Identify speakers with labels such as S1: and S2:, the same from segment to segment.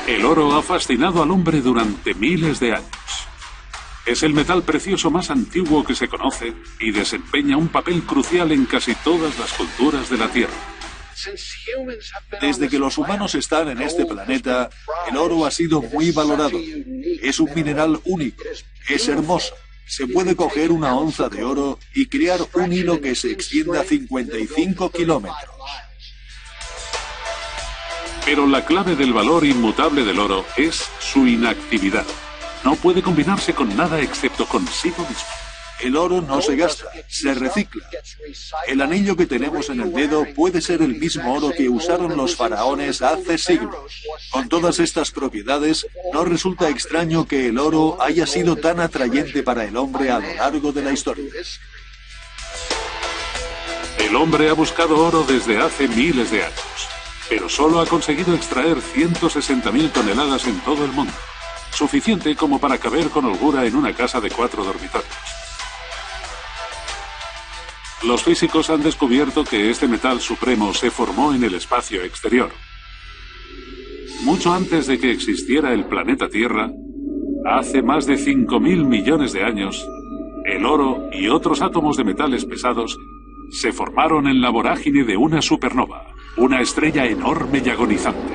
S1: El oro ha fascinado al hombre durante miles de años. Es el metal precioso más antiguo que se conoce y desempeña un papel crucial en casi todas las culturas de la Tierra.
S2: Desde que los humanos están en este planeta, el oro ha sido muy valorado. Es un mineral único, es hermoso. Se puede coger una onza de oro y crear un hilo que se extienda 55 kilómetros.
S1: Pero la clave del valor inmutable del oro es su inactividad. No puede combinarse con nada excepto consigo mismo.
S2: El oro no se gasta, se recicla. El anillo que tenemos en el dedo puede ser el mismo oro que usaron los faraones hace siglos. Con todas estas propiedades, no resulta extraño que el oro haya sido tan atrayente para el hombre a lo largo de la historia.
S1: El hombre ha buscado oro desde hace miles de años, pero solo ha conseguido extraer 160.000 toneladas en todo el mundo, suficiente como para caber con holgura en una casa de 4 dormitorios. Los físicos han descubierto que este metal supremo se formó en el espacio exterior. Mucho antes de que existiera el planeta Tierra, hace más de 5.000 millones de años, el oro y otros átomos de metales pesados se formaron en la vorágine de una supernova, una estrella enorme y agonizante.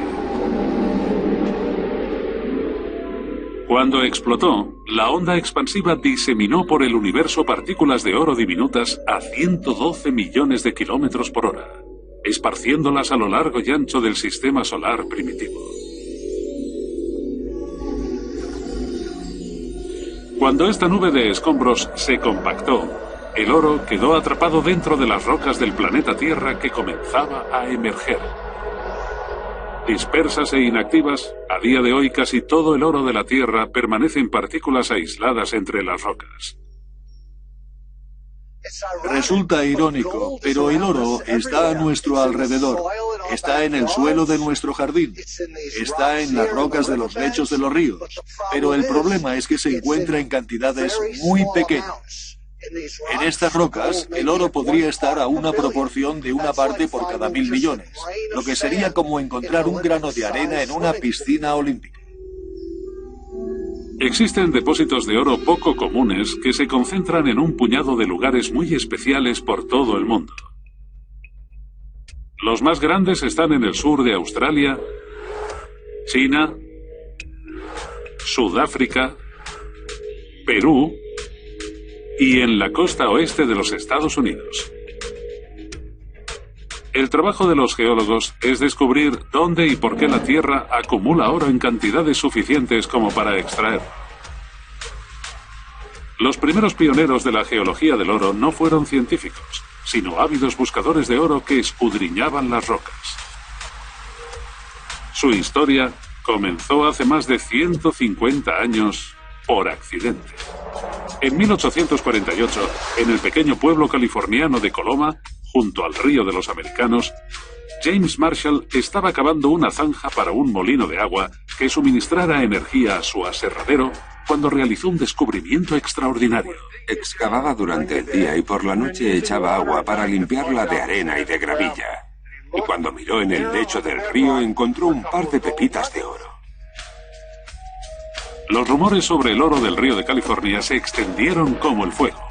S1: Cuando explotó, la onda expansiva diseminó por el universo partículas de oro diminutas a 112 millones de kilómetros por hora, esparciéndolas a lo largo y ancho del sistema solar primitivo. Cuando esta nube de escombros se compactó, el oro quedó atrapado dentro de las rocas del planeta Tierra que comenzaba a emerger. Dispersas e inactivas, a día de hoy casi todo el oro de la Tierra permanece en partículas aisladas entre las rocas.
S2: Resulta irónico, pero el oro está a nuestro alrededor. Está en el suelo de nuestro jardín. Está en las rocas de los lechos de los ríos. Pero el problema es que se encuentra en cantidades muy pequeñas. En estas rocas, el oro podría estar a una proporción de una parte por cada 1.000 millones, lo que sería como encontrar un grano de arena en una piscina olímpica.
S1: Existen depósitos de oro poco comunes que se concentran en un puñado de lugares muy especiales por todo el mundo. Los más grandes están en el sur de Australia, China, Sudáfrica, Perú y en la costa oeste de los Estados Unidos. El trabajo de los geólogos es descubrir dónde y por qué la Tierra acumula oro en cantidades suficientes como para extraer. Los primeros pioneros de la geología del oro no fueron científicos, sino ávidos buscadores de oro que escudriñaban las rocas. Su historia comenzó hace más de 150 años por accidente. En 1848, en el pequeño pueblo californiano de Coloma, junto al río de los Americanos, James Marshall estaba cavando una zanja para un molino de agua que suministrara energía a su aserradero cuando realizó un descubrimiento extraordinario.
S3: Excavaba durante el día y por la noche echaba agua para limpiarla de arena y de gravilla. Y cuando miró en el lecho del río encontró un par de pepitas de oro.
S1: Los rumores sobre el oro del río de California se extendieron como el fuego.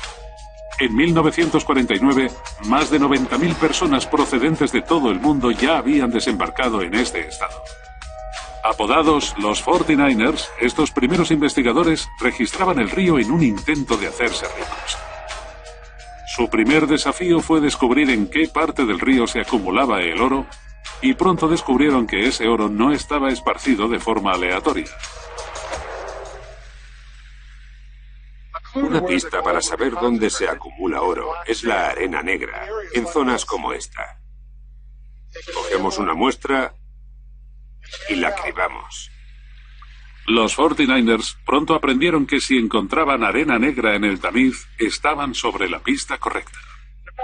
S1: En 1949, más de 90.000 personas procedentes de todo el mundo ya habían desembarcado en este estado. Apodados los 49ers, estos primeros investigadores registraban el río en un intento de hacerse ricos. Su primer desafío fue descubrir en qué parte del río se acumulaba el oro, y pronto descubrieron que ese oro no estaba esparcido de forma aleatoria.
S3: Una pista para saber dónde se acumula oro es la arena negra, en zonas como esta. Cogemos una muestra y la cribamos.
S1: Los 49ers pronto aprendieron que si encontraban arena negra en el tamiz, estaban sobre la pista correcta.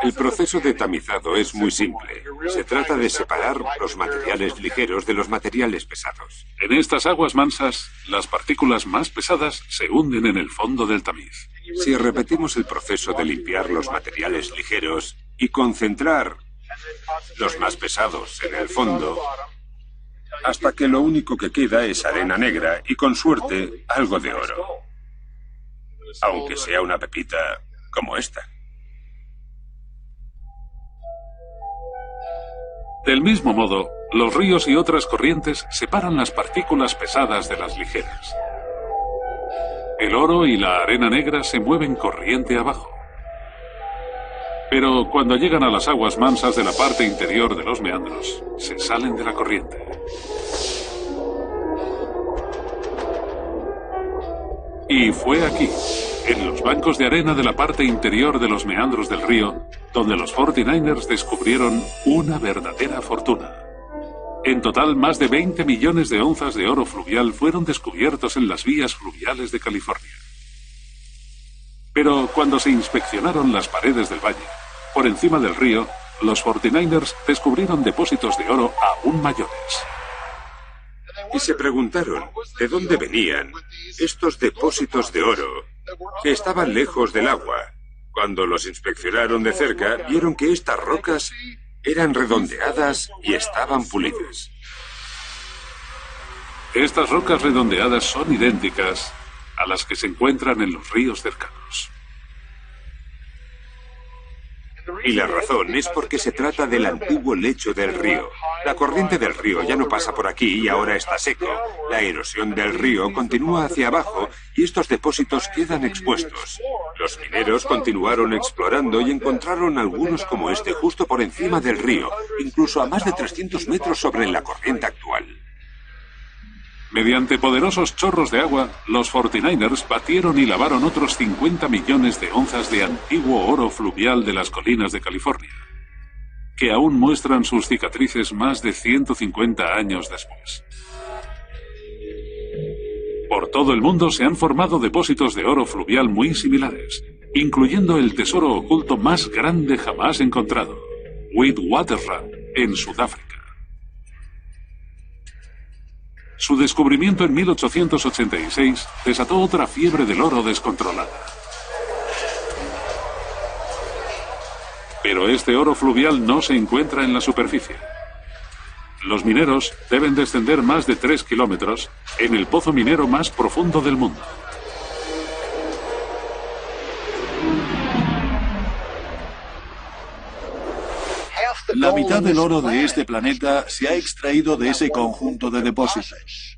S3: El proceso de tamizado es muy simple. Se trata de separar los materiales ligeros de los materiales pesados.
S1: En estas aguas mansas, las partículas más pesadas se hunden en el fondo del tamiz.
S3: Si repetimos el proceso de limpiar los materiales ligeros y concentrar los más pesados en el fondo, hasta que lo único que queda es arena negra y, con suerte, algo de oro. Aunque sea una pepita como esta.
S1: Del mismo modo, los ríos y otras corrientes separan las partículas pesadas de las ligeras. El oro y la arena negra se mueven corriente abajo. Pero cuando llegan a las aguas mansas de la parte interior de los meandros, se salen de la corriente. Y fue aquí, en los bancos de arena de la parte interior de los meandros del río, donde los 49ers descubrieron una verdadera fortuna. En total, más de 20 millones de onzas de oro fluvial fueron descubiertos en las vías fluviales de California. Pero cuando se inspeccionaron las paredes del valle, por encima del río, los 49ers descubrieron depósitos de oro aún mayores.
S3: Y se preguntaron de dónde venían estos depósitos de oro que estaban lejos del agua. Cuando los inspeccionaron de cerca, vieron que estas rocas eran redondeadas y estaban pulidas.
S1: Estas rocas redondeadas son idénticas a las que se encuentran en los ríos cercanos.
S3: Y la razón es porque se trata del antiguo lecho del río. La corriente del río ya no pasa por aquí y ahora está seco. La erosión del río continúa hacia abajo y estos depósitos quedan expuestos. Los mineros continuaron explorando y encontraron algunos como este justo por encima del río, incluso a más de 300 metros sobre la corriente actual.
S1: Mediante poderosos chorros de agua, los 49ers batieron y lavaron otros 50 millones de onzas de antiguo oro fluvial de las colinas de California, que aún muestran sus cicatrices más de 150 años después. Por todo el mundo se han formado depósitos de oro fluvial muy similares, incluyendo el tesoro oculto más grande jamás encontrado, Witwatersrand, en Sudáfrica. Su descubrimiento en 1886 desató otra fiebre del oro descontrolada. Pero este oro fluvial no se encuentra en la superficie. Los mineros deben descender más de 3 kilómetros en el pozo minero más profundo del mundo.
S2: La mitad del oro de este planeta se ha extraído de ese conjunto de depósitos.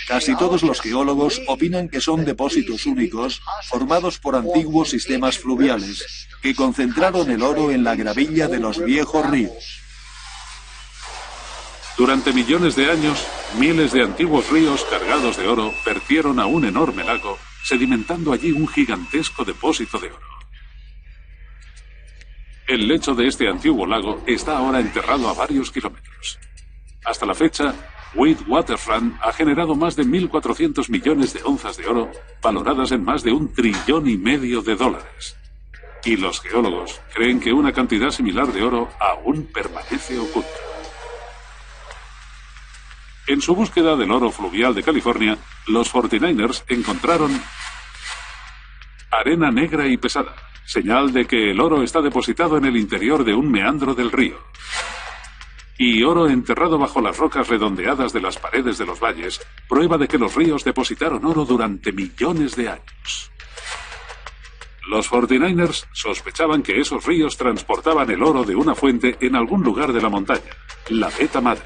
S2: Casi todos los geólogos opinan que son depósitos únicos formados por antiguos sistemas fluviales que concentraron el oro en la gravilla de los viejos ríos.
S1: Durante millones de años, miles de antiguos ríos cargados de oro vertieron a un enorme lago, sedimentando allí un gigantesco depósito de oro. El lecho de este antiguo lago está ahora enterrado a varios kilómetros. Hasta la fecha, Witwatersrand ha generado más de 1.400 millones de onzas de oro, valoradas en más de $1,5 trillón. Y los geólogos creen que una cantidad similar de oro aún permanece oculta. En su búsqueda del oro fluvial de California, los 49ers encontraron arena negra y pesada, señal de que el oro está depositado en el interior de un meandro del río. Y oro enterrado bajo las rocas redondeadas de las paredes de los valles, prueba de que los ríos depositaron oro durante millones de años. Los 49ers sospechaban que esos ríos transportaban el oro de una fuente en algún lugar de la montaña, la veta madre.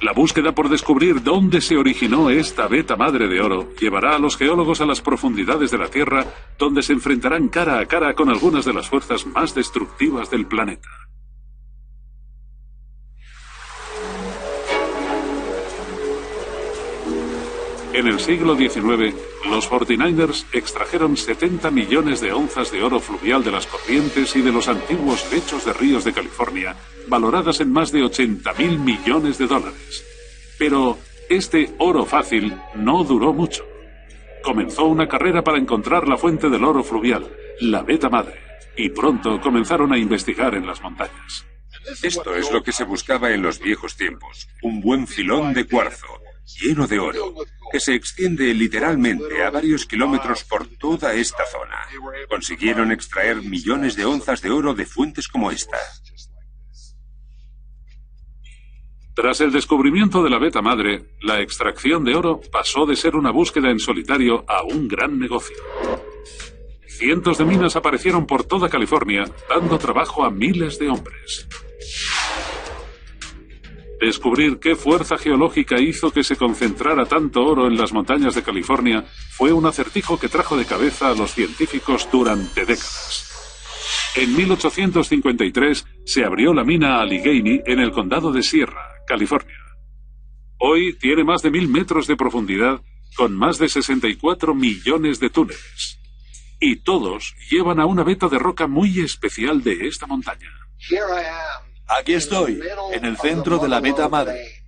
S1: La búsqueda por descubrir dónde se originó esta veta madre de oro llevará a los geólogos a las profundidades de la Tierra, donde se enfrentarán cara a cara con algunas de las fuerzas más destructivas del planeta. En el siglo XIX, los 49ers extrajeron 70 millones de onzas de oro fluvial de las corrientes y de los antiguos lechos de ríos de California, valoradas en más de $80.000 millones. Pero este oro fácil no duró mucho. Comenzó una carrera para encontrar la fuente del oro fluvial, la veta madre, y pronto comenzaron a investigar en las montañas.
S3: Esto es lo que se buscaba en los viejos tiempos, un buen filón de cuarzo, lleno de oro, que se extiende literalmente a varios kilómetros por toda esta zona. Consiguieron extraer millones de onzas de oro de fuentes como esta.
S1: Tras el descubrimiento de la beta madre, la extracción de oro pasó de ser una búsqueda en solitario a un gran negocio. Cientos de minas aparecieron por toda California, dando trabajo a miles de hombres. Descubrir qué fuerza geológica hizo que se concentrara tanto oro en las montañas de California fue un acertijo que trajo de cabeza a los científicos durante décadas. En 1853 se abrió la mina Allegheny en el condado de Sierra, California. Hoy tiene más de 1000 metros de profundidad con más de 64 millones de túneles. Y todos llevan a una veta de roca muy especial de esta montaña.
S2: Aquí estoy, en el centro de la veta madre.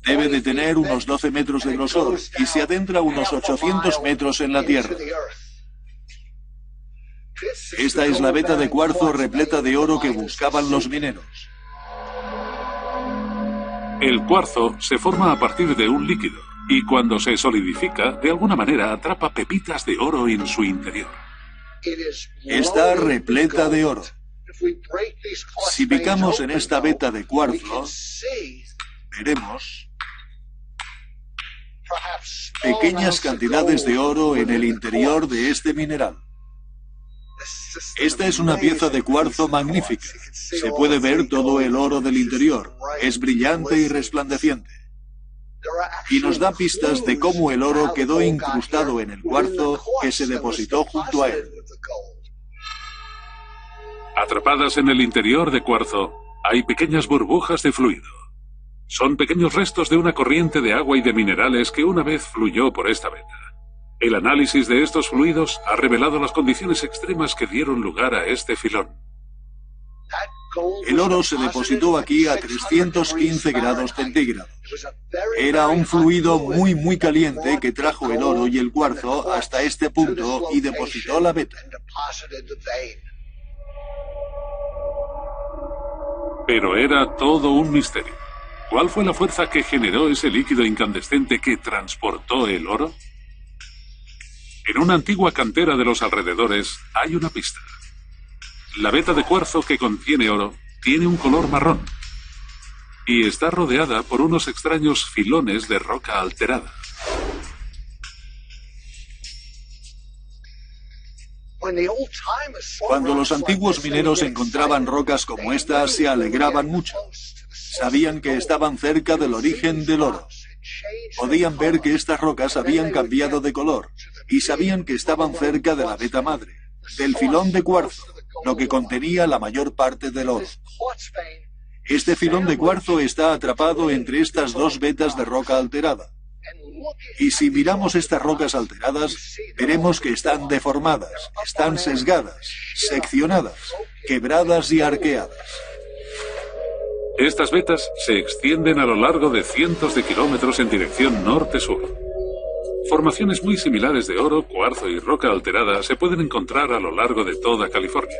S2: Debe de tener unos 12 metros de grosor y se adentra unos 800 metros en la tierra. Esta es la veta de cuarzo repleta de oro que buscaban los mineros.
S1: El cuarzo se forma a partir de un líquido y cuando se solidifica, de alguna manera atrapa pepitas de oro en su interior.
S2: Está repleta de oro. Si picamos en esta veta de cuarzo, veremos pequeñas cantidades de oro en el interior de este mineral. Esta es una pieza de cuarzo magnífica. Se puede ver todo el oro del interior. Es brillante y resplandeciente. Y nos da pistas de cómo el oro quedó incrustado en el cuarzo que se depositó junto a él.
S1: Atrapadas en el interior de cuarzo, hay pequeñas burbujas de fluido. Son pequeños restos de una corriente de agua y de minerales que una vez fluyó por esta veta. El análisis de estos fluidos ha revelado las condiciones extremas que dieron lugar a este filón.
S2: El oro se depositó aquí a 315 grados centígrados. Era un fluido muy caliente que trajo el oro y el cuarzo hasta este punto y depositó la veta.
S1: Pero era todo un misterio. ¿Cuál fue la fuerza que generó ese líquido incandescente que transportó el oro? En una antigua cantera de los alrededores hay una pista. La veta de cuarzo que contiene oro tiene un color marrón y está rodeada por unos extraños filones de roca alterada.
S2: Cuando los antiguos mineros encontraban rocas como esta, se alegraban mucho. Sabían que estaban cerca del origen del oro. Podían ver que estas rocas habían cambiado de color y sabían que estaban cerca de la veta madre, del filón de cuarzo, lo que contenía la mayor parte del oro. Este filón de cuarzo está atrapado entre estas dos vetas de roca alterada. Y si miramos estas rocas alteradas, veremos que están deformadas, están sesgadas, seccionadas, quebradas y arqueadas.
S1: Estas vetas se extienden a lo largo de cientos de kilómetros en dirección norte-sur. Formaciones muy similares de oro, cuarzo y roca alterada se pueden encontrar a lo largo de toda California.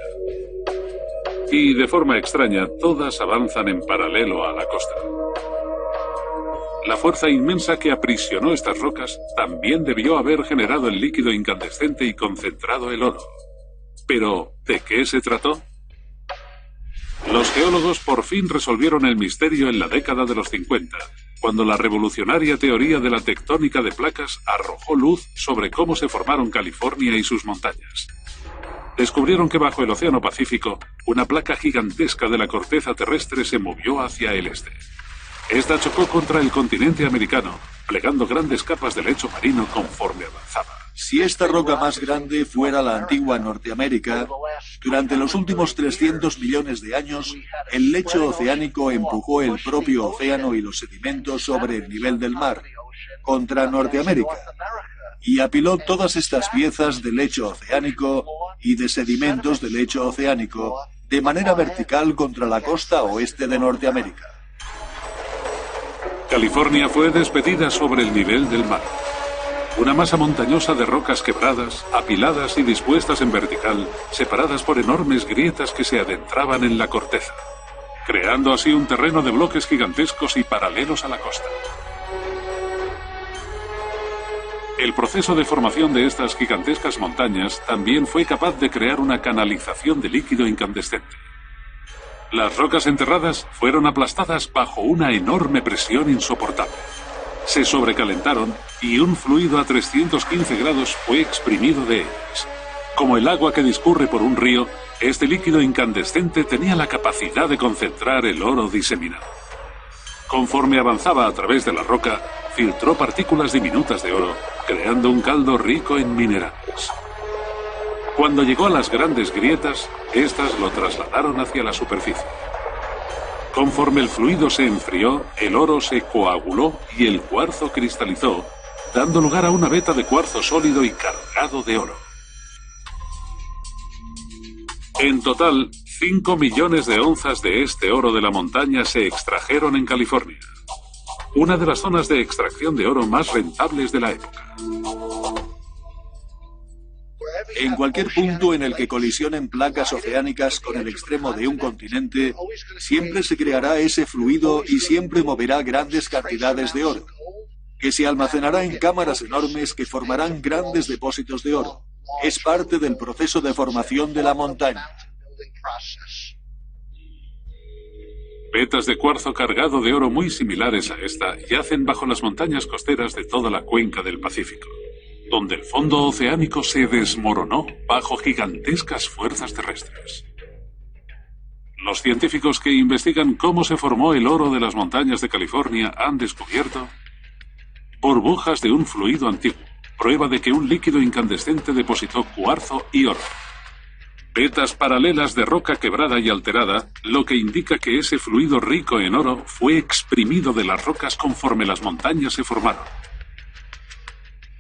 S1: Y de forma extraña, todas avanzan en paralelo a la costa. La fuerza inmensa que aprisionó estas rocas también debió haber generado el líquido incandescente y concentrado el oro. Pero, ¿de qué se trató? Los geólogos por fin resolvieron el misterio en la década de los 50, cuando la revolucionaria teoría de la tectónica de placas arrojó luz sobre cómo se formaron California y sus montañas. Descubrieron que bajo el Océano Pacífico, una placa gigantesca de la corteza terrestre se movió hacia el este. Esta chocó contra el continente americano, plegando grandes capas de lecho marino conforme avanzaba.
S2: Si esta roca más grande fuera la antigua Norteamérica, durante los últimos 300 millones de años, el lecho oceánico empujó el propio océano y los sedimentos sobre el nivel del mar, contra Norteamérica, y apiló todas estas piezas de lecho oceánico y de sedimentos de lecho oceánico de manera vertical contra la costa oeste de Norteamérica.
S1: California fue despedida sobre el nivel del mar. Una masa montañosa de rocas quebradas, apiladas y dispuestas en vertical, separadas por enormes grietas que se adentraban en la corteza, creando así un terreno de bloques gigantescos y paralelos a la costa. El proceso de formación de estas gigantescas montañas también fue capaz de crear una canalización de líquido incandescente. Las rocas enterradas fueron aplastadas bajo una enorme presión insoportable. Se sobrecalentaron y un fluido a 315 grados fue exprimido de ellas. Como el agua que discurre por un río, este líquido incandescente tenía la capacidad de concentrar el oro diseminado. Conforme avanzaba a través de la roca, filtró partículas diminutas de oro, creando un caldo rico en minerales. Cuando llegó a las grandes grietas, estas lo trasladaron hacia la superficie. Conforme el fluido se enfrió, el oro se coaguló y el cuarzo cristalizó, dando lugar a una veta de cuarzo sólido y cargado de oro. En total, 5 millones de onzas de este oro de la montaña se extrajeron en California, una de las zonas de extracción de oro más rentables de la época.
S2: En cualquier punto en el que colisionen placas oceánicas con el extremo de un continente, siempre se creará ese fluido y siempre moverá grandes cantidades de oro, que se almacenará en cámaras enormes que formarán grandes depósitos de oro. Es parte del proceso de formación de la montaña.
S1: Vetas de cuarzo cargado de oro muy similares a esta yacen bajo las montañas costeras de toda la cuenca del Pacífico, donde el fondo oceánico se desmoronó bajo gigantescas fuerzas terrestres. Los científicos que investigan cómo se formó el oro de las montañas de California han descubierto burbujas de un fluido antiguo, prueba de que un líquido incandescente depositó cuarzo y oro. Vetas paralelas de roca quebrada y alterada, lo que indica que ese fluido rico en oro fue exprimido de las rocas conforme las montañas se formaron.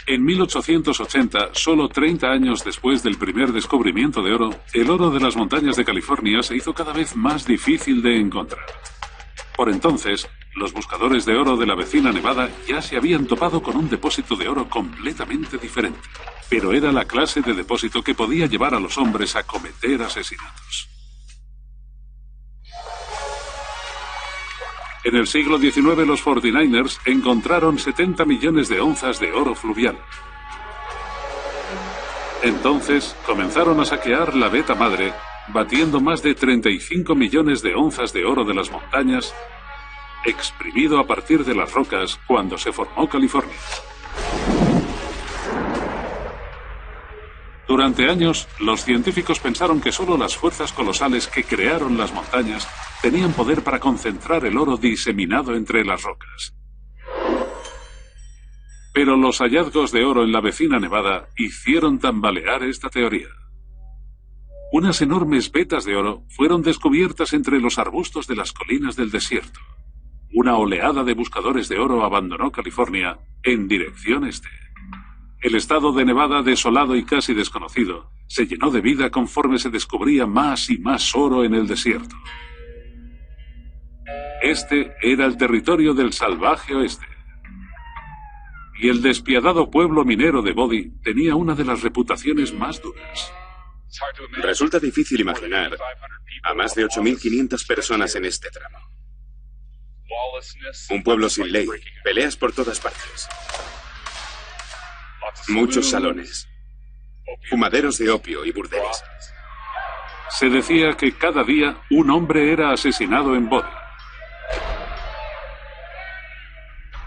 S1: En 1880, solo 30 años después del primer descubrimiento de oro, el oro de las montañas de California se hizo cada vez más difícil de encontrar. Por entonces, los buscadores de oro de la vecina Nevada ya se habían topado con un depósito de oro completamente diferente, pero era la clase de depósito que podía llevar a los hombres a cometer asesinatos. En el siglo XIX los 49ers encontraron 70 millones de onzas de oro fluvial. Entonces comenzaron a saquear la veta madre, batiendo más de 35 millones de onzas de oro de las montañas, exprimido a partir de las rocas cuando se formó California. Durante años, los científicos pensaron que solo las fuerzas colosales que crearon las montañas tenían poder para concentrar el oro diseminado entre las rocas. Pero los hallazgos de oro en la vecina Nevada hicieron tambalear esta teoría. Unas enormes vetas de oro fueron descubiertas entre los arbustos de las colinas del desierto. Una oleada de buscadores de oro abandonó California en dirección este. El estado de Nevada, desolado y casi desconocido, se llenó de vida conforme se descubría más y más oro en el desierto. Este era el territorio del salvaje oeste. Y el despiadado pueblo minero de Bodie tenía una de las reputaciones más duras.
S4: Resulta difícil imaginar a más de 8.500 personas en este tramo. Un pueblo sin ley, peleas por todas partes. Muchos salones, fumaderos de opio y burdeles.
S1: Se decía que cada día un hombre era asesinado en Bodie.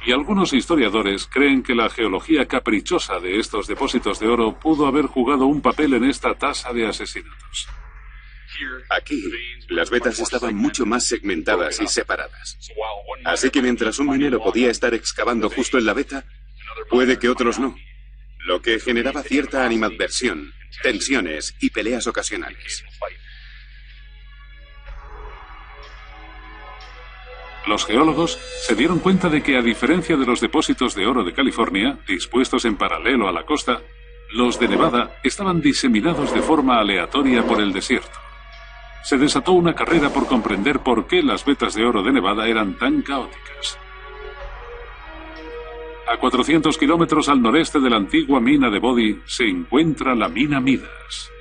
S1: Y algunos historiadores creen que la geología caprichosa de estos depósitos de oro pudo haber jugado un papel en esta tasa de asesinatos.
S4: Aquí, las vetas estaban mucho más segmentadas y separadas. Así que mientras un minero podía estar excavando justo en la veta, puede que otros no, lo que generaba cierta animadversión, tensiones y peleas ocasionales.
S1: Los geólogos se dieron cuenta de que, a diferencia de los depósitos de oro de California, dispuestos en paralelo a la costa, los de Nevada estaban diseminados de forma aleatoria por el desierto. Se desató una carrera por comprender por qué las vetas de oro de Nevada eran tan caóticas. A 400 kilómetros al noreste de la antigua mina de Bodie se encuentra la mina Midas.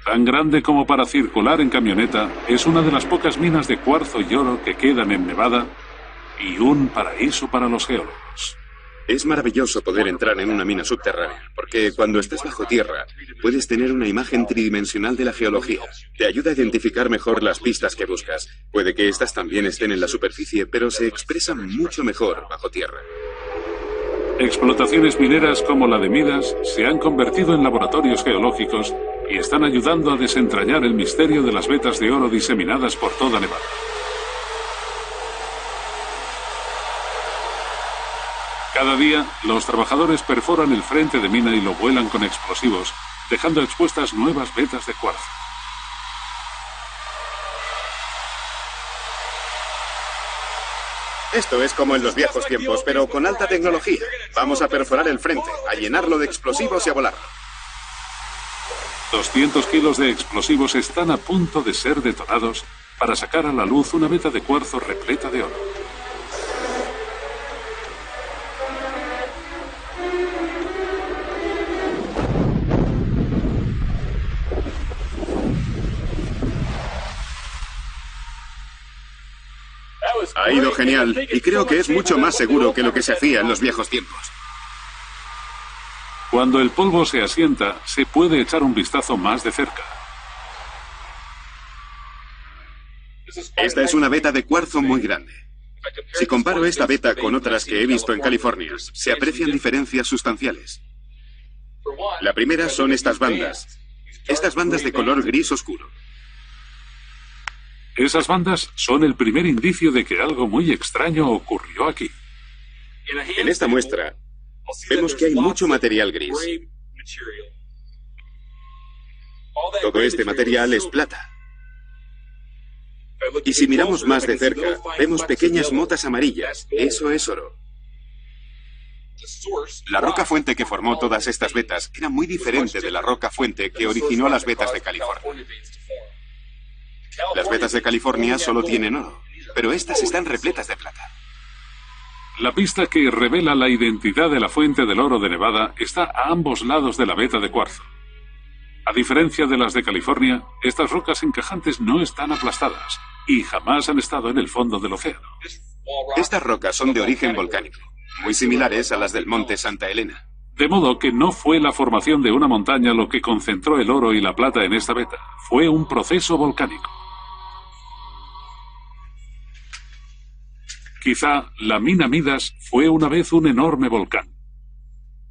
S1: Tan grande como para circular en camioneta, es una de las pocas minas de cuarzo y oro que quedan en Nevada y un paraíso para los geólogos.
S4: Es maravilloso poder entrar en una mina subterránea, porque cuando estás bajo tierra puedes tener una imagen tridimensional de la geología. Te ayuda a identificar mejor las pistas que buscas. Puede que estas también estén en la superficie, pero se expresan mucho mejor bajo tierra.
S1: Explotaciones mineras como la de Midas se han convertido en laboratorios geológicos y están ayudando a desentrañar el misterio de las vetas de oro diseminadas por toda Nevada. Cada día, los trabajadores perforan el frente de mina y lo vuelan con explosivos, dejando expuestas nuevas vetas de cuarzo.
S4: Esto es como en los viejos tiempos, pero con alta tecnología. Vamos a perforar el frente, a llenarlo de explosivos y a volarlo.
S1: 200 kilos de explosivos están a punto de ser detonados para sacar a la luz una veta de cuarzo repleta de oro.
S4: Ha ido genial, y creo que es mucho más seguro que lo que se hacía en los viejos tiempos.
S1: Cuando el polvo se asienta, se puede echar un vistazo más de cerca.
S4: Esta es una veta de cuarzo muy grande. Si comparo esta veta con otras que he visto en California, se aprecian diferencias sustanciales. La primera son estas bandas de color gris oscuro.
S1: Esas bandas son el primer indicio de que algo muy extraño ocurrió aquí.
S4: En esta muestra, vemos que hay mucho material gris. Todo este material es plata. Y si miramos más de cerca, vemos pequeñas motas amarillas. Eso es oro. La roca fuente que formó todas estas vetas era muy diferente de la roca fuente que originó las vetas de California. Las vetas de California solo tienen oro, pero estas están repletas de plata.
S1: La pista que revela la identidad de la fuente del oro de Nevada está a ambos lados de la veta de cuarzo. A diferencia de las de California, estas rocas encajantes no están aplastadas y jamás han estado en el fondo del océano.
S4: Estas rocas son de origen volcánico, muy similares a las del monte Santa Elena.
S1: De modo que no fue la formación de una montaña lo que concentró el oro y la plata en esta veta, fue un proceso volcánico. Quizá la mina Midas fue una vez un enorme volcán.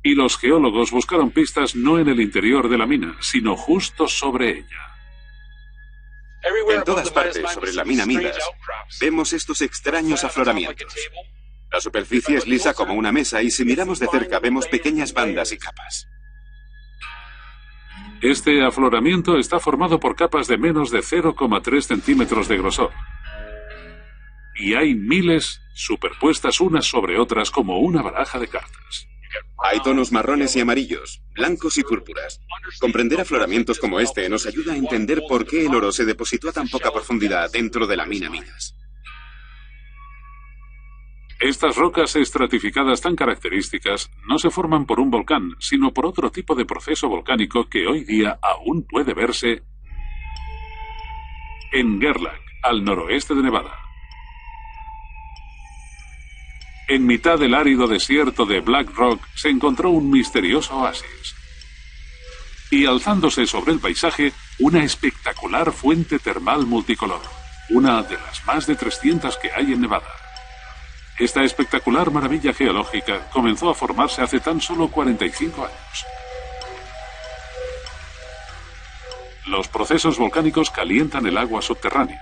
S1: Y los geólogos buscaron pistas no en el interior de la mina, sino justo sobre ella.
S4: En todas partes sobre la mina Midas vemos estos extraños afloramientos. La superficie es lisa como una mesa y si miramos de cerca vemos pequeñas bandas y capas.
S1: Este afloramiento está formado por capas de menos de 0,3 centímetros de grosor. Y hay miles superpuestas unas sobre otras como una baraja de cartas.
S4: Hay tonos marrones y amarillos, blancos y púrpuras. Comprender afloramientos como este nos ayuda a entender por qué el oro se depositó a tan poca profundidad dentro de la mina Midas.
S1: Estas rocas estratificadas tan características no se forman por un volcán, sino por otro tipo de proceso volcánico que hoy día aún puede verse en Gerlach, al noroeste de Nevada. En mitad del árido desierto de Black Rock se encontró un misterioso oasis. Y alzándose sobre el paisaje, una espectacular fuente termal multicolor, una de las más de 300 que hay en Nevada. Esta espectacular maravilla geológica comenzó a formarse hace tan solo 45 años. Los procesos volcánicos calientan el agua subterránea.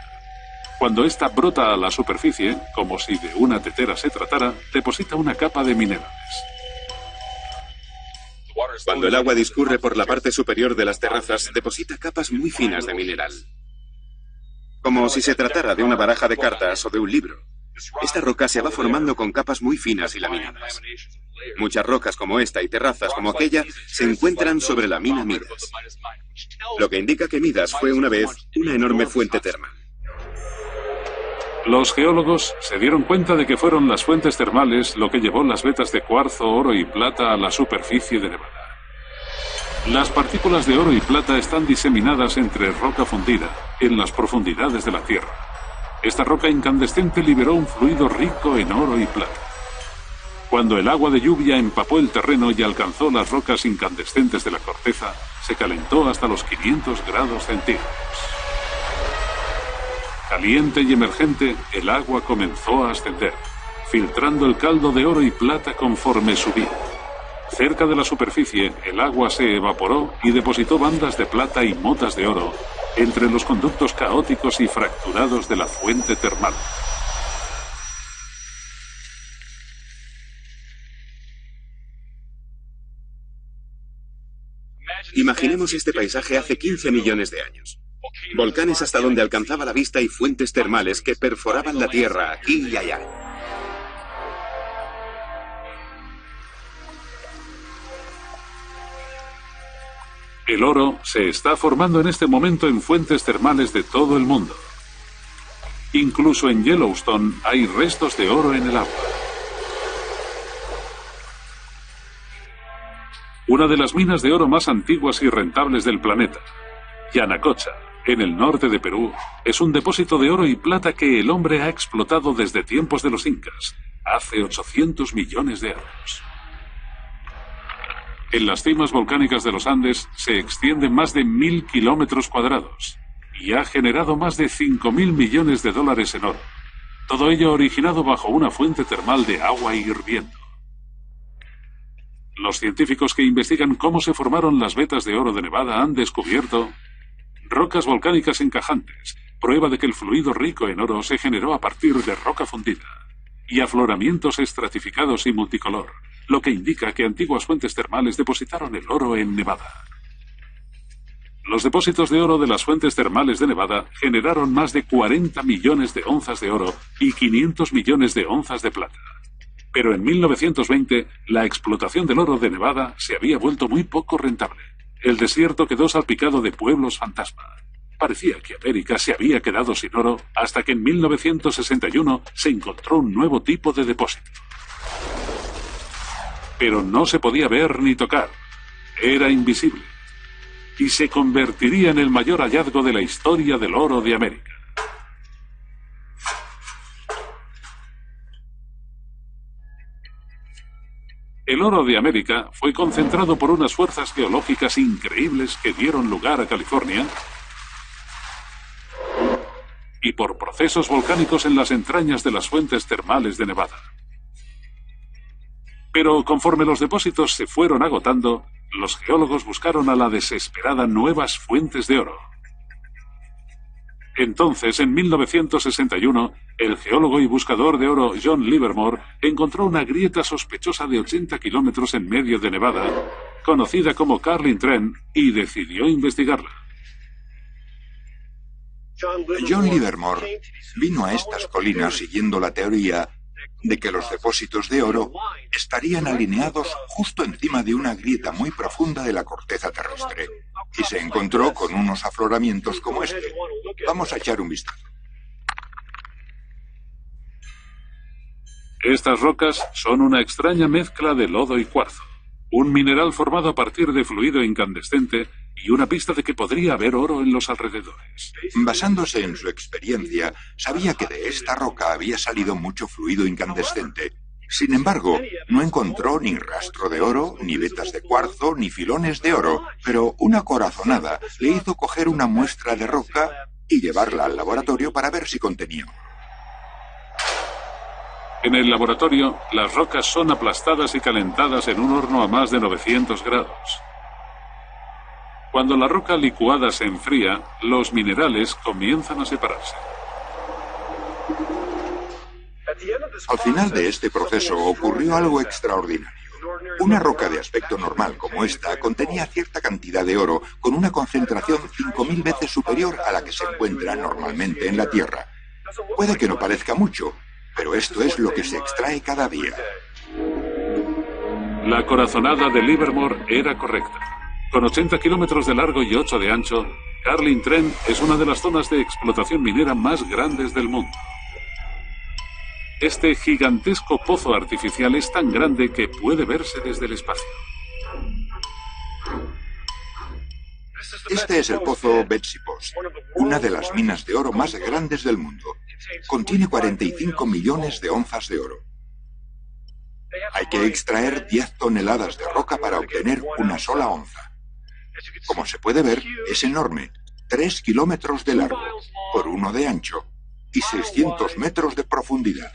S1: Cuando ésta brota a la superficie, como si de una tetera se tratara, deposita una capa de minerales.
S4: Cuando el agua discurre por la parte superior de las terrazas, deposita capas muy finas de mineral. Como si se tratara de una baraja de cartas o de un libro. Esta roca se va formando con capas muy finas y laminadas. Muchas rocas como esta y terrazas como aquella se encuentran sobre la mina Midas, lo que indica que Midas fue una vez una enorme fuente termal.
S1: Los geólogos se dieron cuenta de que fueron las fuentes termales lo que llevó las vetas de cuarzo, oro y plata a la superficie de Nevada. Las partículas de oro y plata están diseminadas entre roca fundida, en las profundidades de la Tierra. Esta roca incandescente liberó un fluido rico en oro y plata. Cuando el agua de lluvia empapó el terreno y alcanzó las rocas incandescentes de la corteza, se calentó hasta los 500 grados centígrados. Caliente y emergente, el agua comenzó a ascender, filtrando el caldo de oro y plata conforme subía. Cerca de la superficie, el agua se evaporó y depositó bandas de plata y motas de oro entre los conductos caóticos y fracturados de la fuente termal.
S4: Imaginemos este paisaje hace 15 millones de años. Volcanes hasta donde alcanzaba la vista y fuentes termales que perforaban la tierra aquí y allá.
S1: El oro se está formando en este momento en fuentes termales de todo el mundo. Incluso en Yellowstone hay restos de oro en el agua. Una de las minas de oro más antiguas y rentables del planeta, Yanacocha, en el norte de Perú, es un depósito de oro y plata que el hombre ha explotado desde tiempos de los incas, hace 800 millones de años. En las cimas volcánicas de los Andes se extiende más de 1000 kilómetros cuadrados y ha generado más de 5.000 millones de dólares en oro. Todo ello originado bajo una fuente termal de agua hirviendo. Los científicos que investigan cómo se formaron las vetas de oro de Nevada han descubierto rocas volcánicas encajantes, prueba de que el fluido rico en oro se generó a partir de roca fundida, y afloramientos estratificados y multicolor, lo que indica que antiguas fuentes termales depositaron el oro en Nevada. Los depósitos de oro de las fuentes termales de Nevada generaron más de 40 millones de onzas de oro y 500 millones de onzas de plata. Pero en 1920, la explotación del oro de Nevada se había vuelto muy poco rentable. El desierto quedó salpicado de pueblos fantasma. Parecía que América se había quedado sin oro hasta que en 1961 se encontró un nuevo tipo de depósito. Pero no se podía ver ni tocar. Era invisible. Y se convertiría en el mayor hallazgo de la historia del oro de América. El oro de América fue concentrado por unas fuerzas geológicas increíbles que dieron lugar a California y por procesos volcánicos en las entrañas de las fuentes termales de Nevada. Pero conforme los depósitos se fueron agotando, los geólogos buscaron a la desesperada nuevas fuentes de oro. Entonces, en 1961, el geólogo y buscador de oro John Livermore encontró una grieta sospechosa de 80 kilómetros en medio de Nevada, conocida como Carlin Trend, y decidió investigarla.
S5: John Livermore vino a estas colinas siguiendo la teoría de que los depósitos de oro estarían alineados justo encima de una grieta muy profunda de la corteza terrestre, y se encontró con unos afloramientos como este. Vamos a echar un vistazo.
S1: Estas rocas son una extraña mezcla de lodo y cuarzo, un mineral formado a partir de fluido incandescente y una pista de que podría haber oro en los alrededores.
S5: Basándose en su experiencia, sabía que de esta roca había salido mucho fluido incandescente. Sin embargo, no encontró ni rastro de oro, ni vetas de cuarzo, ni filones de oro, pero una corazonada le hizo coger una muestra de roca y llevarla al laboratorio para ver si contenía oro.
S1: En el laboratorio, las rocas son aplastadas y calentadas en un horno a más de 900 grados. Cuando la roca licuada se enfría, los minerales comienzan a separarse.
S5: Al final de este proceso ocurrió algo extraordinario. Una roca de aspecto normal como esta contenía cierta cantidad de oro con una concentración 5000 veces superior a la que se encuentra normalmente en la Tierra. Puede que no parezca mucho, pero esto es lo que se extrae cada día.
S1: La corazonada de Livermore era correcta. Con 80 kilómetros de largo y 8 de ancho, Carlin Trend es una de las zonas de explotación minera más grandes del mundo. Este gigantesco pozo artificial es tan grande que puede verse desde el espacio.
S5: Este es el pozo Betsy Post, una de las minas de oro más grandes del mundo. Contiene 45 millones de onzas de oro. Hay que extraer 10 toneladas de roca para obtener una sola onza. Como se puede ver, es enorme. 3 kilómetros de largo, por 1 de ancho y 600 metros de profundidad.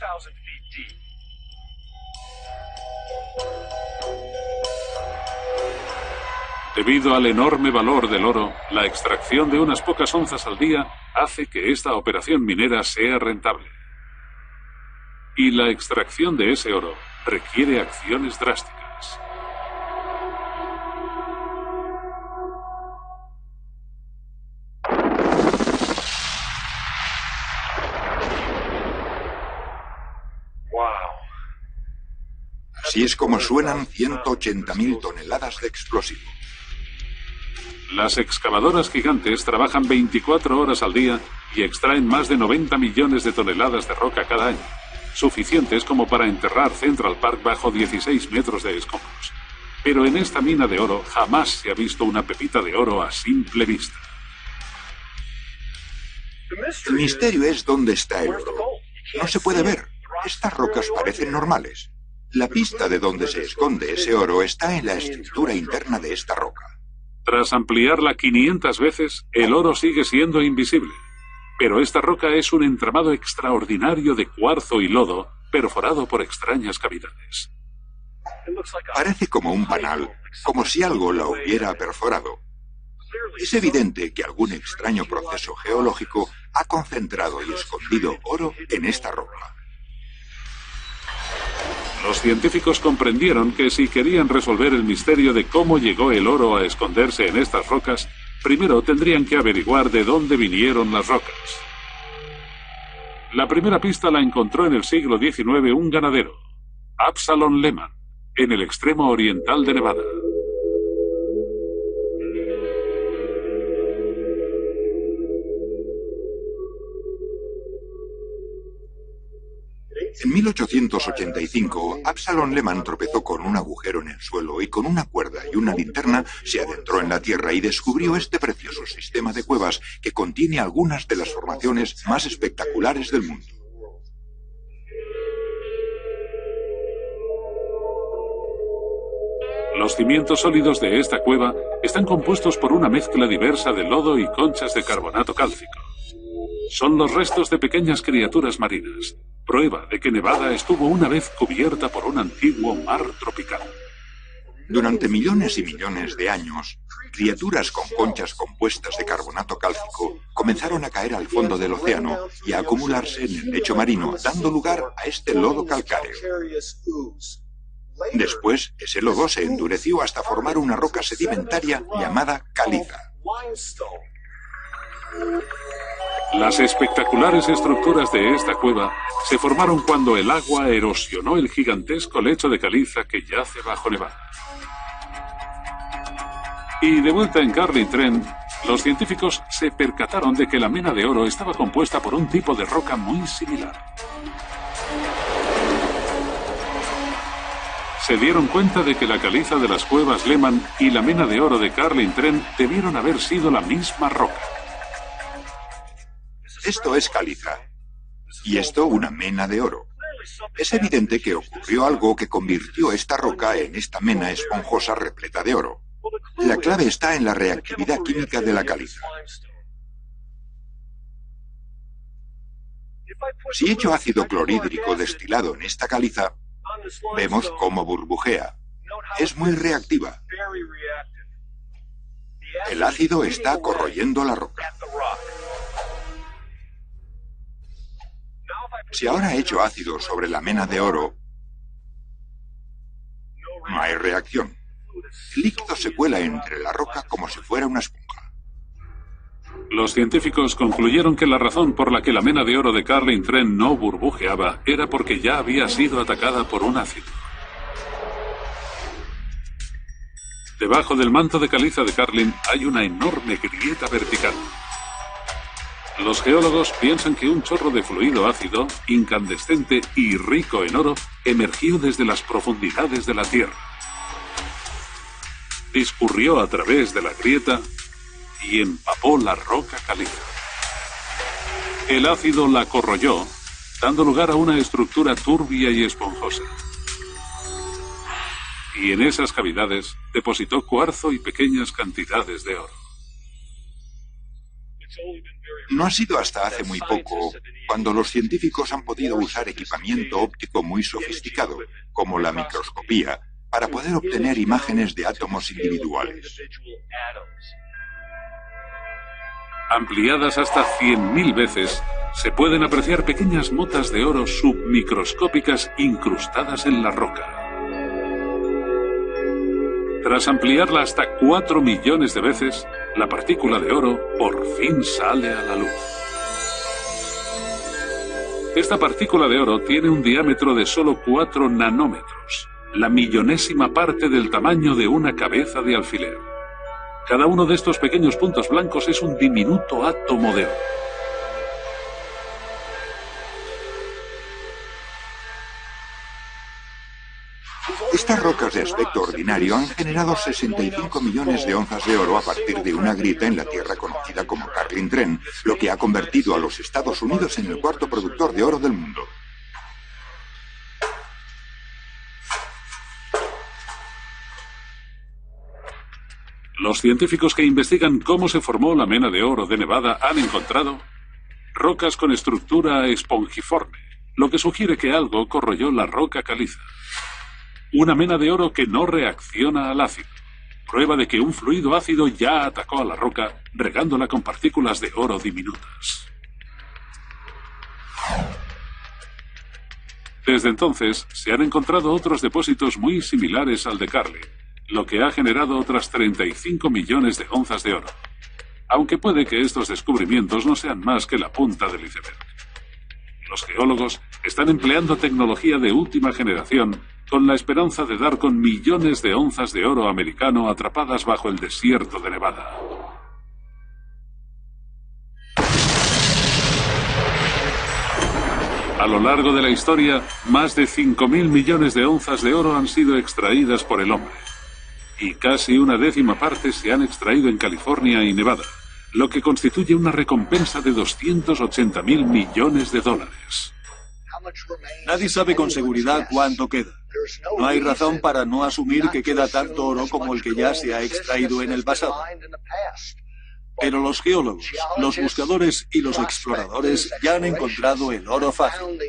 S1: Debido al enorme valor del oro, la extracción de unas pocas onzas al día hace que esta operación minera sea rentable. Y la extracción de ese oro requiere acciones drásticas.
S5: Así es como suenan 180.000 toneladas de explosivo.
S1: Las excavadoras gigantes trabajan 24 horas al día y extraen más de 90 millones de toneladas de roca cada año, suficientes como para enterrar Central Park bajo 16 metros de escombros. Pero en esta mina de oro jamás se ha visto una pepita de oro a simple vista.
S5: El misterio es dónde está el oro. No se puede ver. Estas rocas parecen normales. La pista de dónde se esconde ese oro está en la estructura interna de esta roca.
S1: Tras ampliarla 500 veces, el oro sigue siendo invisible. Pero esta roca es un entramado extraordinario de cuarzo y lodo, perforado por extrañas cavidades.
S5: Parece como un panal, como si algo la hubiera perforado. Es evidente que algún extraño proceso geológico ha concentrado y escondido oro en esta roca.
S1: Los científicos comprendieron que si querían resolver el misterio de cómo llegó el oro a esconderse en estas rocas, primero tendrían que averiguar de dónde vinieron las rocas. La primera pista la encontró en el siglo XIX un ganadero, Absalom Lehman, en el extremo oriental de Nevada.
S5: En 1885, Absalom Lehman tropezó con un agujero en el suelo y con una cuerda y una linterna se adentró en la tierra y descubrió este precioso sistema de cuevas que contiene algunas de las formaciones más espectaculares del mundo.
S1: Los cimientos sólidos de esta cueva están compuestos por una mezcla diversa de lodo y conchas de carbonato cálcico. Son los restos de pequeñas criaturas marinas, prueba de que Nevada estuvo una vez cubierta por un antiguo mar tropical.
S5: Durante millones y millones de años, criaturas con conchas compuestas de carbonato cálcico comenzaron a caer al fondo del océano y a acumularse en el lecho marino, dando lugar a este lodo calcáreo. Después, ese lodo se endureció hasta formar una roca sedimentaria llamada caliza.
S1: Las espectaculares estructuras de esta cueva se formaron cuando el agua erosionó el gigantesco lecho de caliza que yace bajo Nevada. Y de vuelta en Carlin Trent, los científicos se percataron de que la mena de oro estaba compuesta por un tipo de roca muy similar. Se dieron cuenta de que la caliza de las cuevas Lehman y la mena de oro de Carlin Trent debieron haber sido la misma roca.
S5: Esto es caliza. Y esto una mena de oro. Es evidente que ocurrió algo que convirtió esta roca en esta mena esponjosa repleta de oro. La clave está en la reactividad química de la caliza. Si echo ácido clorhídrico destilado en esta caliza, vemos cómo burbujea. Es muy reactiva. El ácido está corroyendo la roca. Si ahora echo ácido sobre la mena de oro, no hay reacción. El líquido se cuela entre la roca como si fuera una esponja.
S1: Los científicos concluyeron que la razón por la que la mena de oro de Carlin Trent no burbujeaba era porque ya había sido atacada por un ácido. Debajo del manto de caliza de Carlin hay una enorme grieta vertical. Los geólogos piensan que un chorro de fluido ácido, incandescente y rico en oro, emergió desde las profundidades de la Tierra. Discurrió a través de la grieta y empapó la roca caliza. El ácido la corroyó, dando lugar a una estructura turbia y esponjosa. y en esas cavidades depositó cuarzo y pequeñas cantidades de oro.
S5: No ha sido hasta hace muy poco cuando los científicos han podido usar equipamiento óptico muy sofisticado, como la microscopía, para poder obtener imágenes de átomos individuales.
S1: Ampliadas hasta 100.000 veces, se pueden apreciar pequeñas motas de oro submicroscópicas incrustadas en la roca. Tras ampliarla hasta 4 millones de veces, la partícula de oro por fin sale a la luz. Esta partícula de oro tiene un diámetro de solo 4 nanómetros, la millonésima parte del tamaño de una cabeza de alfiler. Cada uno de estos pequeños puntos blancos es un diminuto átomo de oro.
S5: Estas rocas de aspecto ordinario han generado 65 millones de onzas de oro a partir de una grieta en la tierra conocida como Carlin Trend, lo que ha convertido a los Estados Unidos en el cuarto productor de oro del mundo.
S1: Los científicos que investigan cómo se formó la mena de oro de Nevada han encontrado rocas con estructura espongiforme, lo que sugiere que algo corroyó la roca caliza. Una mena de oro que no reacciona al ácido, prueba de que un fluido ácido ya atacó a la roca, regándola con partículas de oro diminutas. Desde entonces, se han encontrado otros depósitos muy similares al de Carlin, lo que ha generado otras 35 millones de onzas de oro, aunque puede que estos descubrimientos no sean más que la punta del iceberg. Los geólogos están empleando tecnología de última generación con la esperanza de dar con millones de onzas de oro americano atrapadas bajo el desierto de Nevada. A lo largo de la historia, más de 5.000 millones de onzas de oro han sido extraídas por el hombre, y casi una décima parte se han extraído en California y Nevada, lo que constituye una recompensa de 280.000 millones de dólares.
S2: Nadie sabe con seguridad cuánto queda. No hay razón para no asumir que queda tanto oro como el que ya se ha extraído en el pasado. Pero los geólogos, los buscadores y los exploradores ya han encontrado el oro fácil.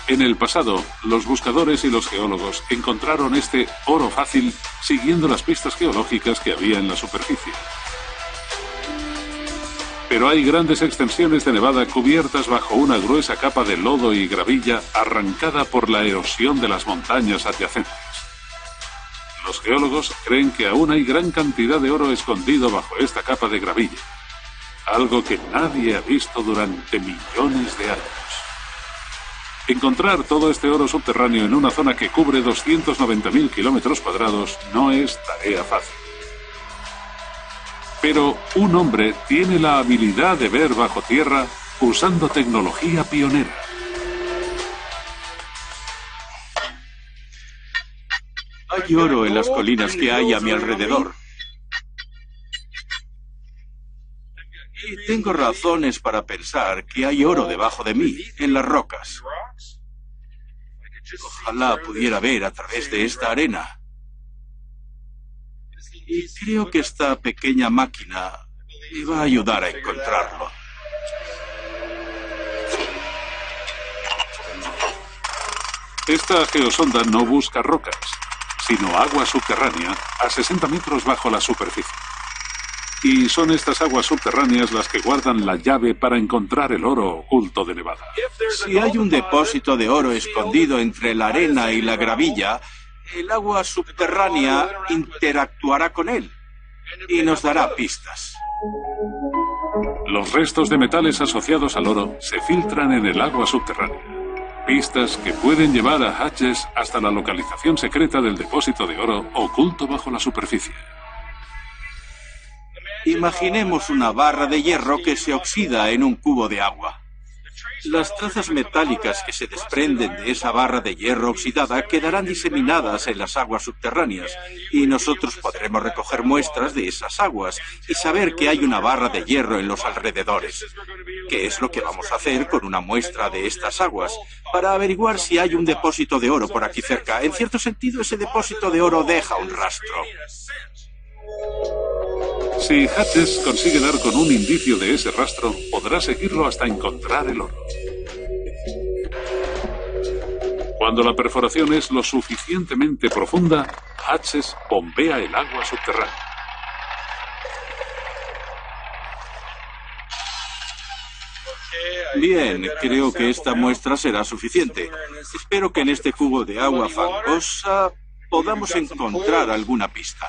S1: En el pasado, los buscadores y los geólogos encontraron este oro fácil siguiendo las pistas geológicas que había en la superficie. Pero hay grandes extensiones de Nevada cubiertas bajo una gruesa capa de lodo y gravilla arrancada por la erosión de las montañas adyacentes. Los geólogos creen que aún hay gran cantidad de oro escondido bajo esta capa de gravilla, algo que nadie ha visto durante millones de años. Encontrar todo este oro subterráneo en una zona que cubre 290.000 kilómetros cuadrados no es tarea fácil. Pero un hombre tiene la habilidad de ver bajo tierra usando tecnología pionera.
S6: Hay oro en las colinas que hay a mi alrededor. Y tengo razones para pensar que hay oro debajo de mí, en las rocas. Ojalá pudiera ver a través de esta arena. Y creo que esta pequeña máquina me va a ayudar a encontrarlo.
S1: Esta geosonda no busca rocas, sino agua subterránea a 60 metros bajo la superficie. Y son estas aguas subterráneas las que guardan la llave para encontrar el oro oculto de Nevada.
S6: Si hay un depósito de oro escondido entre la arena y la gravilla, el agua subterránea interactuará con él y nos dará pistas.
S1: Los restos de metales asociados al oro se filtran en el agua subterránea. Pistas que pueden llevar a Hatches hasta la localización secreta del depósito de oro oculto bajo la superficie.
S6: Imaginemos una barra de hierro que se oxida en un cubo de agua. Las trazas metálicas que se desprenden de esa barra de hierro oxidada quedarán diseminadas en las aguas subterráneas y nosotros podremos recoger muestras de esas aguas y saber que hay una barra de hierro en los alrededores. ¿Qué es lo que vamos a hacer con una muestra de estas aguas? Para averiguar si hay un depósito de oro por aquí cerca. En cierto sentido, ese depósito de oro deja un rastro.
S1: Si Hatches consigue dar con un indicio de ese rastro, podrá seguirlo hasta encontrar el oro. Cuando la perforación es lo suficientemente profunda, Hatches bombea el agua subterránea.
S6: Bien, creo que esta muestra será suficiente. Espero que en este cubo de agua fangosa podamos encontrar alguna pista.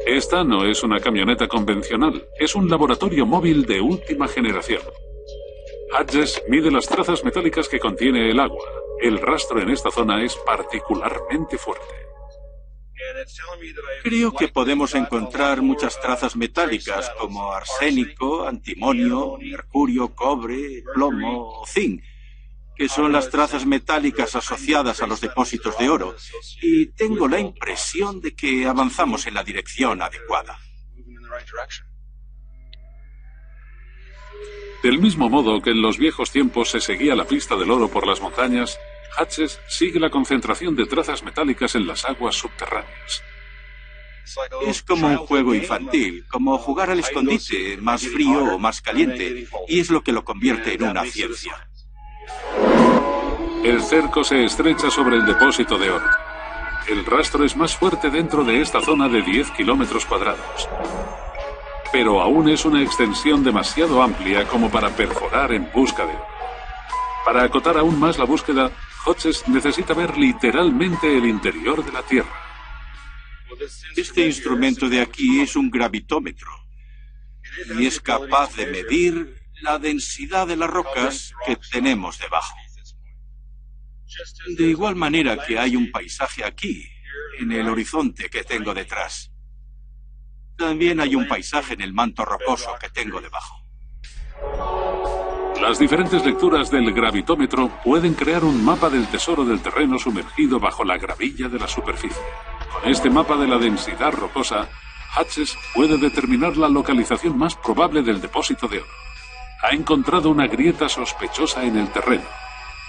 S1: Esta no es una camioneta convencional, es un laboratorio móvil de última generación. Hatches mide las trazas metálicas que contiene el agua. El rastro en esta zona es particularmente fuerte.
S6: Creo que podemos encontrar muchas trazas metálicas como arsénico, antimonio, mercurio, cobre, plomo o zinc, que son las trazas metálicas asociadas a los depósitos de oro, y tengo la impresión de que avanzamos en la dirección adecuada.
S1: Del mismo modo que en los viejos tiempos se seguía la pista del oro por las montañas, Hatches sigue la concentración de trazas metálicas en las aguas subterráneas.
S6: Es como un juego infantil, como jugar al escondite, más frío o más caliente, y es lo que lo convierte en una ciencia.
S1: El cerco se estrecha sobre el depósito de oro. El rastro es más fuerte dentro de esta zona de 10 kilómetros cuadrados. Pero aún es una extensión demasiado amplia como para perforar en busca de oro. Para acotar aún más la búsqueda, Hatches necesita ver literalmente el interior de la Tierra.
S6: Este instrumento de aquí es un gravitómetro y es capaz de medir la densidad de las rocas que tenemos debajo. De igual manera que hay un paisaje aquí, en el horizonte que tengo detrás. También hay un paisaje en el manto rocoso que tengo debajo.
S1: Las diferentes lecturas del gravitómetro pueden crear un mapa del tesoro del terreno sumergido bajo la gravilla de la superficie. Con este mapa de la densidad rocosa, Hatches puede determinar la localización más probable del depósito de oro. Ha encontrado una grieta sospechosa en el terreno,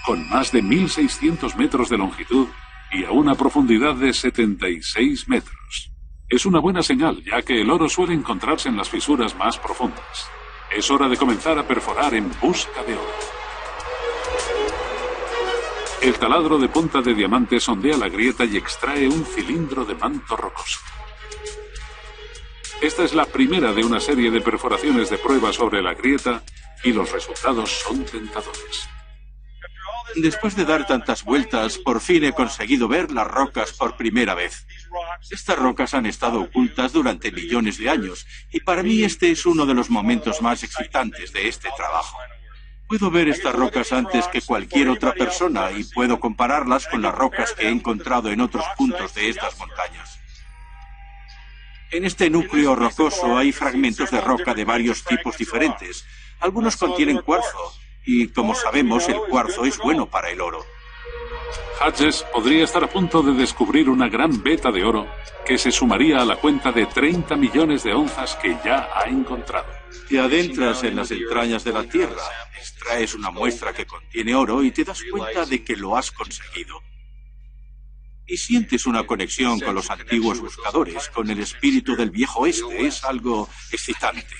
S1: con más de 1.600 metros de longitud y a una profundidad de 76 metros. Es una buena señal, ya que el oro suele encontrarse en las fisuras más profundas. Es hora de comenzar a perforar en busca de oro. El taladro de punta de diamante sondea la grieta y extrae un cilindro de manto rocoso. Esta es la primera de una serie de perforaciones de prueba sobre la grieta y los resultados son tentadores.
S6: Después de dar tantas vueltas, por fin he conseguido ver las rocas por primera vez. Estas rocas han estado ocultas durante millones de años, y para mí este es uno de los momentos más excitantes de este trabajo. Puedo ver estas rocas antes que cualquier otra persona y puedo compararlas con las rocas que he encontrado en otros puntos de estas montañas. En este núcleo rocoso hay fragmentos de roca de varios tipos diferentes. Algunos contienen cuarzo, y como sabemos, el cuarzo es bueno para el oro.
S1: Hatches podría estar a punto de descubrir una gran veta de oro que se sumaría a la cuenta de 30 millones de onzas que ya ha encontrado.
S6: Te adentras en las entrañas de la Tierra, extraes una muestra que contiene oro y te das cuenta de que lo has conseguido. Y sientes una conexión con los antiguos buscadores, con el espíritu del viejo oeste. Es algo excitante.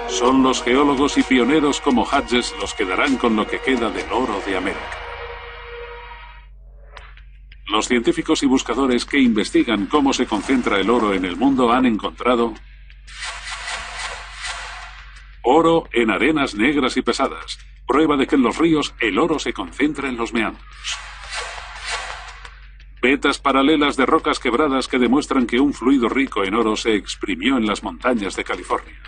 S1: Son los geólogos y pioneros como Hatches los que darán con lo que queda del oro de América. Los científicos y buscadores que investigan cómo se concentra el oro en el mundo han encontrado oro en arenas negras y pesadas, prueba de que en los ríos el oro se concentra en los meandros. Vetas paralelas de rocas quebradas que demuestran que un fluido rico en oro se exprimió en las montañas de California.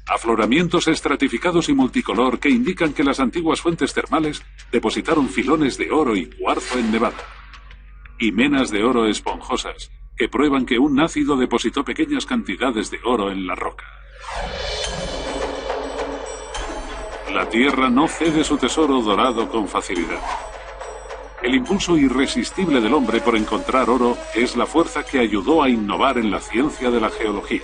S1: Afloramientos estratificados y multicolor que indican que las antiguas fuentes termales depositaron filones de oro y cuarzo en Nevada. Y menas de oro esponjosas que prueban que un ácido depositó pequeñas cantidades de oro en la roca. La Tierra no cede su tesoro dorado con facilidad. El impulso irresistible del hombre por encontrar oro es la fuerza que ayudó a innovar en la ciencia de la geología.